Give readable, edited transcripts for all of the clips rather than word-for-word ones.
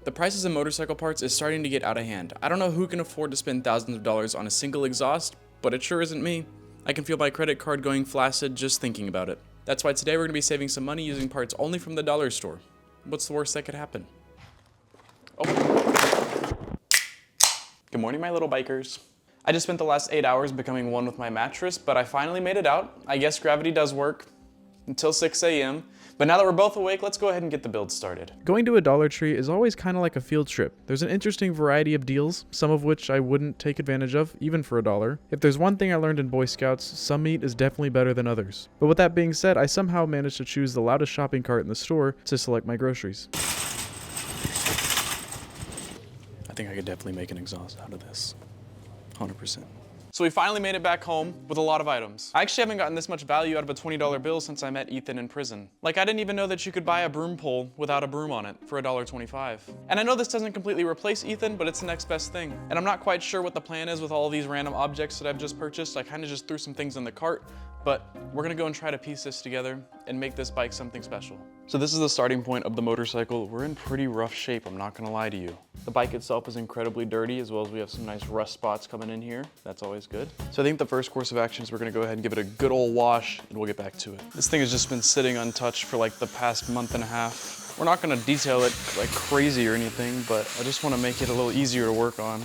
The prices of motorcycle parts is starting to get out of hand. I don't know who can afford to spend thousands of dollars on a single exhaust, but it sure isn't me. I can feel my credit card going flaccid just thinking about it. That's why today we're going to be saving some money using parts only from the dollar store. What's the worst that could happen? Oh. Good morning, my little bikers. I just spent the last 8 hours becoming one with my mattress, but I finally made it out. I guess gravity does work. Until 6 a.m. But now that we're both awake, let's go ahead and get the build started. Going to a Dollar Tree is always kind of like a field trip. There's an interesting variety of deals, some of which I wouldn't take advantage of, even for $1. If there's one thing I learned in Boy Scouts, some meat is definitely better than others. But with that being said, I somehow managed to choose the loudest shopping cart in the store to select my groceries. I think I could definitely make an exhaust out of this, 100%. So we finally made it back home with a lot of items. I actually haven't gotten this much value out of a $20 bill since I met Ethan in prison. Like, I didn't even know that you could buy a broom pole without a broom on it for $1.25. And I know this doesn't completely replace Ethan, but it's the next best thing. And I'm not quite sure what the plan is with all these random objects that I've just purchased. I kind of just threw some things in the cart, but we're gonna go and try to piece this together and make this bike something special. So this is the starting point of the motorcycle. We're in pretty rough shape, I'm not gonna lie to you. The bike itself is incredibly dirty, as well as we have some nice rust spots coming in here. That's always good. So I think the first course of action is we're gonna go ahead and give it a good old wash, and we'll get back to it. This thing has just been sitting untouched for like the past month and a half. We're not gonna detail it like crazy or anything, but I just wanna make it a little easier to work on.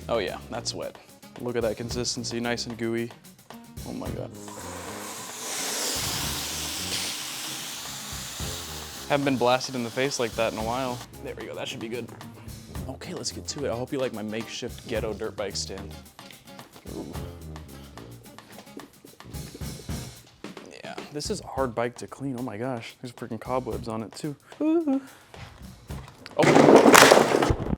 Oh yeah, that's wet. Look at that consistency, nice and gooey. Oh my God. Haven't been blasted in the face like that in a while. There we go, that should be good. Okay, let's get to it. I hope you like my makeshift ghetto dirt bike stand. Ooh. Yeah, this is a hard bike to clean. Oh my gosh, there's freaking cobwebs on it too. Ooh. Oh.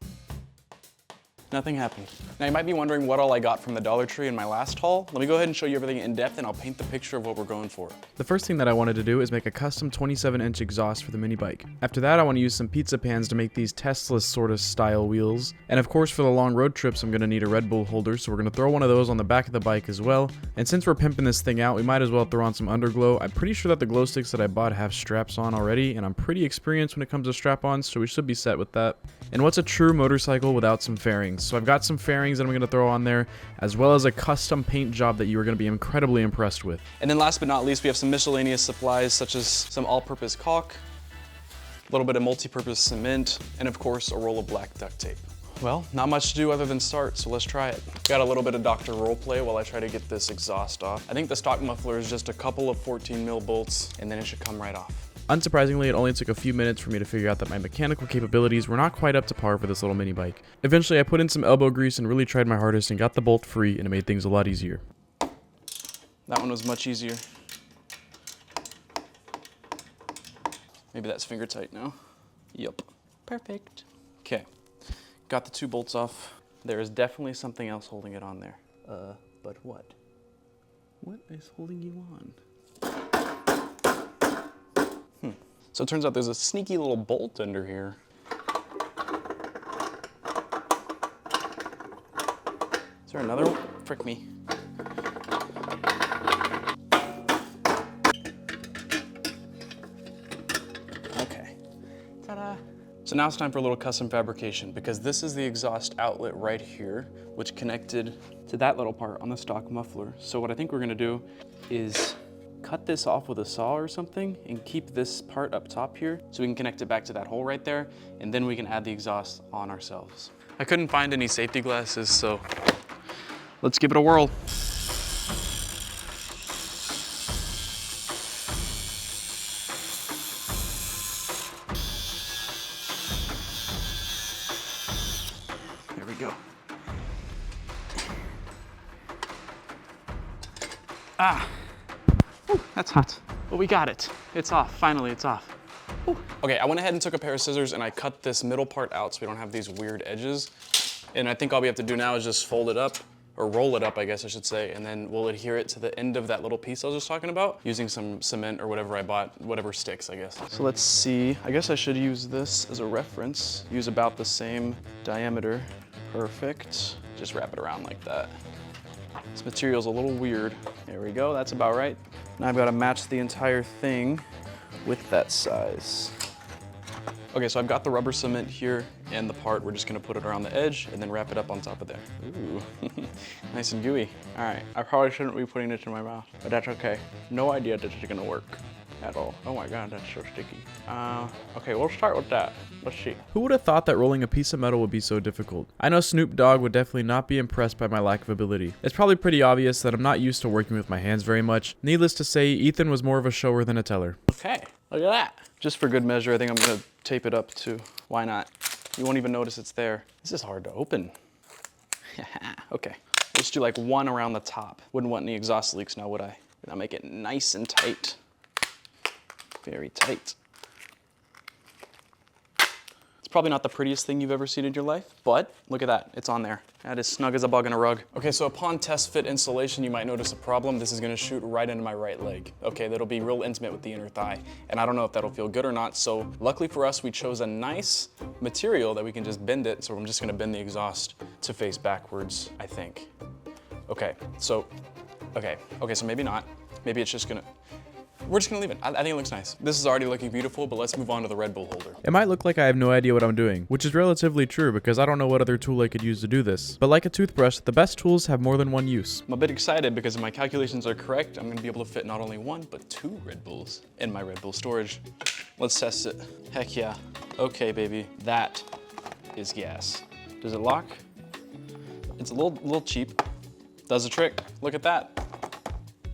Nothing happened. Now you might be wondering what all I got from the Dollar Tree in my last haul. Let me go ahead and show you everything in depth and I'll paint the picture of what we're going for. The first thing that I wanted to do is make a custom 27-inch exhaust for the mini bike. After that, I want to use some pizza pans to make these Tesla sort of style wheels. And of course, for the long road trips, I'm going to need a Red Bull holder, so we're going to throw one of those on the back of the bike as well. And since we're pimping this thing out, we might as well throw on some underglow. I'm pretty sure that the glow sticks that I bought have straps on already, and I'm pretty experienced when it comes to strap-ons, so we should be set with that. And what's a true motorcycle without some fairings? So I've got some fairings that I'm going to throw on there, as well as a custom paint job that you are going to be incredibly impressed with. And then last but not least, we have some miscellaneous supplies such as some all-purpose caulk, a little bit of multi-purpose cement, and of course a roll of black duct tape. Well, not much to do other than start, so let's try it. Got a little bit of Dr. Roleplay while I try to get this exhaust off. I think the stock muffler is just a couple of 14mm bolts, and then it should come right off. Unsurprisingly, it only took a few minutes for me to figure out that my mechanical capabilities were not quite up to par for this little mini bike. Eventually, I put in some elbow grease and really tried my hardest and got the bolt free, and it made things a lot easier. That one was much easier. Maybe that's finger tight now. Yup. Perfect. Okay. Got the 2 bolts off. There is definitely something else holding it on there. But what? What is holding you on? So it turns out there's a sneaky little bolt under here. Is there another one? Frick me. Okay. Ta-da. So now it's time for a little custom fabrication, because this is the exhaust outlet right here, which connected to that little part on the stock muffler. So what I think we're gonna do is cut this off with a saw or something and keep this part up top here so we can connect it back to that hole right there, and then we can add the exhaust on ourselves. I couldn't find any safety glasses, so let's give it a whirl. There we go. Ah. Ooh, that's hot. But we got it. It's off. Finally, it's off. Ooh. Okay, I went ahead and took a pair of scissors and I cut this middle part out so we don't have these weird edges. And I think all we have to do now is just fold it up, or roll it up, I guess I should say, and then we'll adhere it to the end of that little piece I was just talking about using some cement or whatever I bought, whatever sticks, I guess. So let's see. I guess I should use this as a reference. Use about the same diameter. Perfect. Just wrap it around like that. This material's a little weird. There we go, that's about right. Now I've got to match the entire thing with that size. Okay, so I've got the rubber cement here and the part. We're just gonna put it around the edge and then wrap it up on top of there. Ooh, nice and gooey. All right, I probably shouldn't be putting it in my mouth, but that's okay. No idea that it's gonna work at all. Oh my God, that's so sticky. Okay, we'll start with that. Let's see. Who would have thought that rolling a piece of metal would be so difficult? I know Snoop Dogg would definitely not be impressed by my lack of ability. It's probably pretty obvious that I'm not used to working with my hands very much. Needless to say, Ethan was more of a shower than a teller. Okay, look at that. Just for good measure, I think I'm gonna tape it up too. Why not? You won't even notice it's there. This is hard to open. Okay, let's do like one around the top. Wouldn't want any exhaust leaks now, would I? And I'll make it nice and tight. Very tight. It's probably not the prettiest thing you've ever seen in your life, but look at that, it's on there. That is snug as a bug in a rug. Okay, so upon test fit installation, you might notice a problem. This is gonna shoot right into my right leg. Okay, that'll be real intimate with the inner thigh, and I don't know if that'll feel good or not, so luckily for us, we chose a nice material that we can just bend it, so I'm just gonna bend the exhaust to face backwards, I think. Okay, so maybe not. Maybe it's just gonna, we're just gonna leave it. I think it looks nice. This is already looking beautiful, but let's move on to the Red Bull holder. It might look like I have no idea what I'm doing, which is relatively true because I don't know what other tool I could use to do this. But like a toothbrush, the best tools have more than one use. I'm a bit excited because if my calculations are correct, I'm gonna be able to fit not only one, but 2 Red Bulls in my Red Bull storage. Let's test it. Heck yeah. Okay, baby, that is gas. Does it lock? It's a little cheap. Does the trick. Look at that.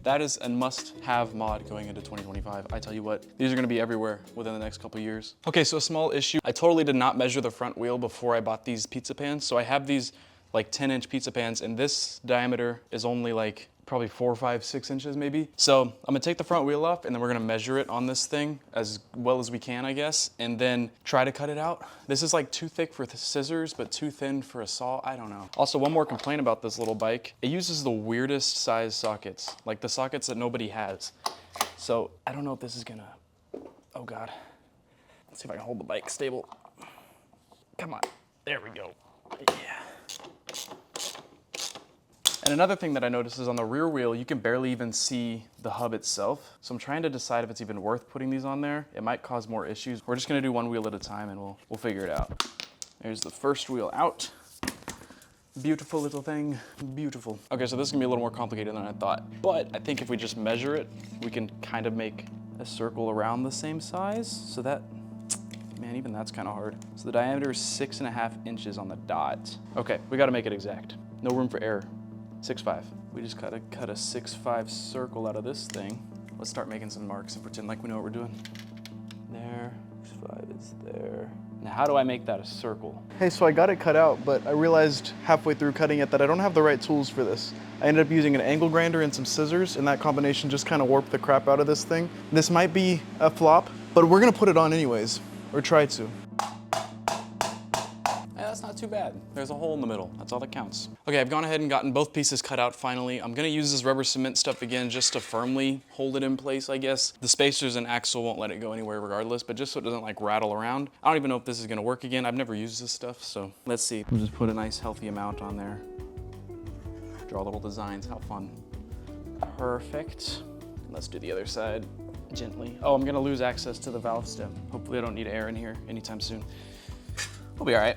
That is a must-have mod going into 2025. I tell you what, these are gonna be everywhere within the next couple years. Okay, so a small issue. I totally did not measure the front wheel before I bought these pizza pans. So I have these like 10-inch pizza pans, and this diameter is only like probably 4, 5, 6 inches maybe. So I'm gonna take the front wheel off and then we're gonna measure it on this thing as well as we can, I guess, and then try to cut it out. This is like too thick for the scissors, but too thin for a saw, I don't know. Also, one more complaint about this little bike. It uses the weirdest size sockets, like the sockets that nobody has. So I don't know if this is gonna, oh God. Let's see if I can hold the bike stable. Come on, there we go, yeah. And another thing that I noticed is on the rear wheel, you can barely even see the hub itself. So I'm trying to decide if it's even worth putting these on there. It might cause more issues. We're just gonna do one wheel at a time and we'll figure it out. There's the first wheel out. Beautiful little thing, beautiful. Okay, so this is gonna be a little more complicated than I thought. But I think if we just measure it, we can kind of make a circle around the same size. So that, man, even that's kind of hard. So the diameter is 6.5 inches on the dot. Okay, we gotta make it exact. No room for error. 6'5". We just gotta cut a 6'5" circle out of this thing. Let's start making some marks and pretend like we know what we're doing. There, 6'5" is there. Now how do I make that a circle? Hey, so I got it cut out, but I realized halfway through cutting it that I don't have the right tools for this. I ended up using an angle grinder and some scissors, and that combination just kind of warped the crap out of this thing. This might be a flop, but we're gonna put it on anyways, or try to. That's not too bad. There's a hole in the middle. That's all that counts. Okay, I've gone ahead and gotten both pieces cut out finally. I'm gonna use this rubber cement stuff again just to firmly hold it in place, I guess. The spacers and axle won't let it go anywhere regardless, but just so it doesn't like rattle around. I don't even know if this is gonna work again. I've never used this stuff, so let's see. We'll just put a nice healthy amount on there. Draw little designs, how fun. Perfect. Let's do the other side gently. Oh, I'm gonna lose access to the valve stem. Hopefully I don't need air in here anytime soon. We'll be all right.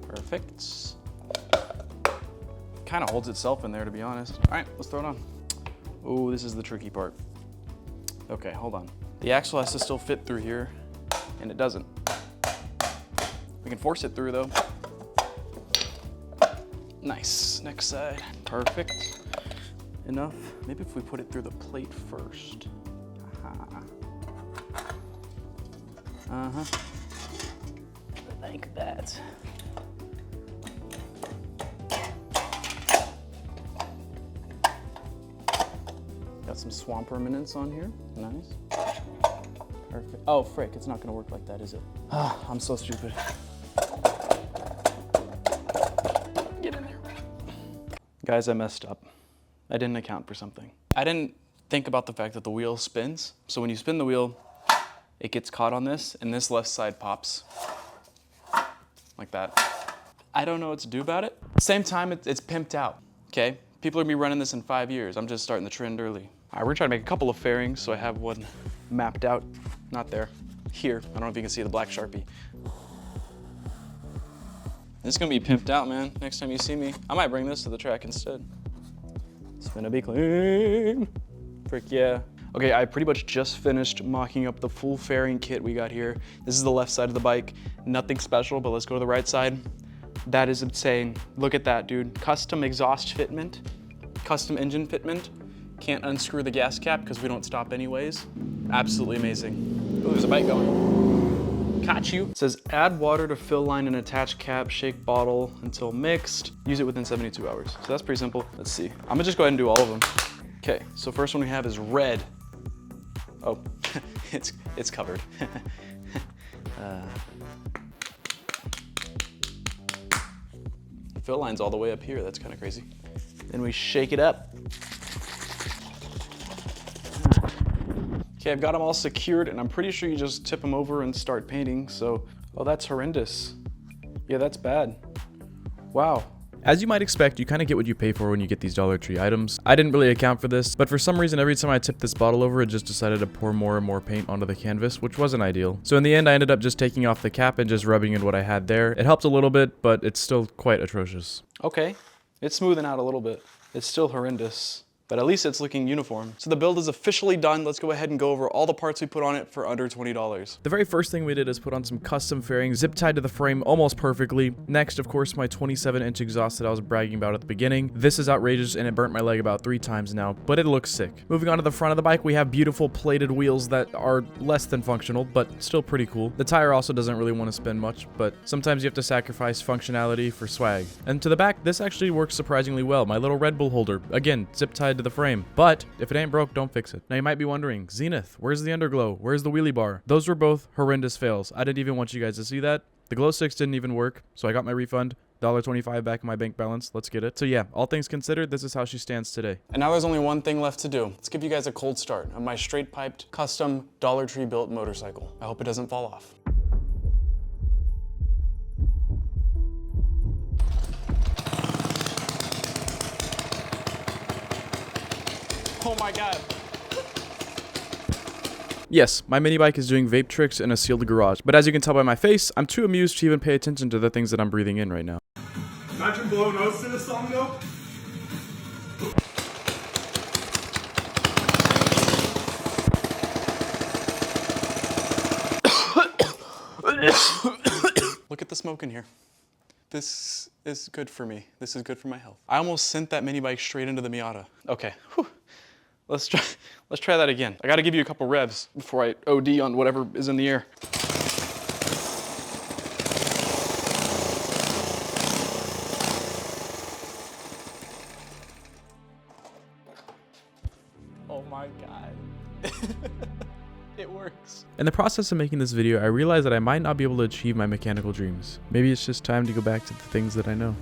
Perfect. Kind of holds itself in there, to be honest. All right, let's throw it on. Oh, this is the tricky part. Okay, hold on. The axle has to still fit through here, and it doesn't. We can force it through though. Nice, next side. Perfect. Enough. Maybe if we put it through the plate first. Like that. Got some swamp remnants on here. Nice. Perfect. Oh, frick, it's not gonna work like that, is it? Ah, I'm so stupid. Get in there. Guys, I messed up. I didn't account for something. I didn't think about the fact that the wheel spins. So when you spin the wheel, it gets caught on this, and this left side pops. Like that. I don't know what to do about it. Same time, it's pimped out, okay? People are gonna be running this in 5 years. I'm just starting the trend early. All right, we're gonna try to make a couple of fairings, so I have one mapped out. Not there. Here. I don't know if you can see the black Sharpie. This is gonna be pimped out, man. Next time you see me, I might bring this to the track instead. It's gonna be clean. Frick yeah. Okay, I pretty much just finished mocking up the full fairing kit we got here. This is the left side of the bike. Nothing special, but let's go to the right side. That is insane. Look at that, dude. Custom exhaust fitment, custom engine fitment. Can't unscrew the gas cap because we don't stop anyways. Absolutely amazing. Ooh, there's a bike going. Got you. It says add water to fill line and attach cap, shake bottle until mixed. Use it within 72 hours. So that's pretty simple. Let's see. I'm gonna just go ahead and do all of them. Okay, so first one we have is red. Oh, it's covered. Fill line's all the way up here. That's kind of crazy. Then we shake it up. Okay, I've got them all secured, and I'm pretty sure you just tip them over and start painting. So, oh, that's horrendous. Yeah, that's bad. Wow. As you might expect, you kind of get what you pay for when you get these Dollar Tree items. I didn't really account for this, but for some reason every time I tipped this bottle over, it just decided to pour more and more paint onto the canvas, which wasn't ideal. So in the end, I ended up just taking off the cap and just rubbing in what I had there. It helped a little bit, but it's still quite atrocious. Okay, it's smoothing out a little bit. It's still horrendous, but at least it's looking uniform. So the build is officially done. Let's go ahead and go over all the parts we put on it for under $20. The very first thing we did is put on some custom fairing, zip tied to the frame almost perfectly. Next, of course, my 27-inch exhaust that I was bragging about at the beginning. This is outrageous and it burnt my leg about 3 times now, but it looks sick. Moving on to the front of the bike, we have beautiful plated wheels that are less than functional, but still pretty cool. The tire also doesn't really want to spin much, but sometimes you have to sacrifice functionality for swag. And to the back, this actually works surprisingly well. My little Red Bull holder, again, zip tied to the frame. But if it ain't broke, don't fix it. Now you might be wondering, Zenith, where's the underglow? Where's the wheelie bar? Those were both horrendous fails. I didn't even want you guys to see that. The glow sticks didn't even work, so I got my refund. $1.25 back in my bank balance. Let's get it. So yeah, all things considered, this is how she stands today. And now there's only one thing left to do. Let's give you guys a cold start on my straight piped, custom Dollar Tree built motorcycle. I hope it doesn't fall off. Oh my God. Yes, my mini bike is doing vape tricks in a sealed garage, but as you can tell by my face, I'm too amused to even pay attention to the things that I'm breathing in right now. Imagine blowing nose to this song though. Look at the smoke in here. This is good for me. This is good for my health. I almost sent that mini bike straight into the Miata. Okay, whew. Let's try that again. I gotta give you a couple revs before I OD on whatever is in the air. Oh my God. It works. In the process of making this video, I realized that I might not be able to achieve my mechanical dreams. Maybe it's just time to go back to the things that I know.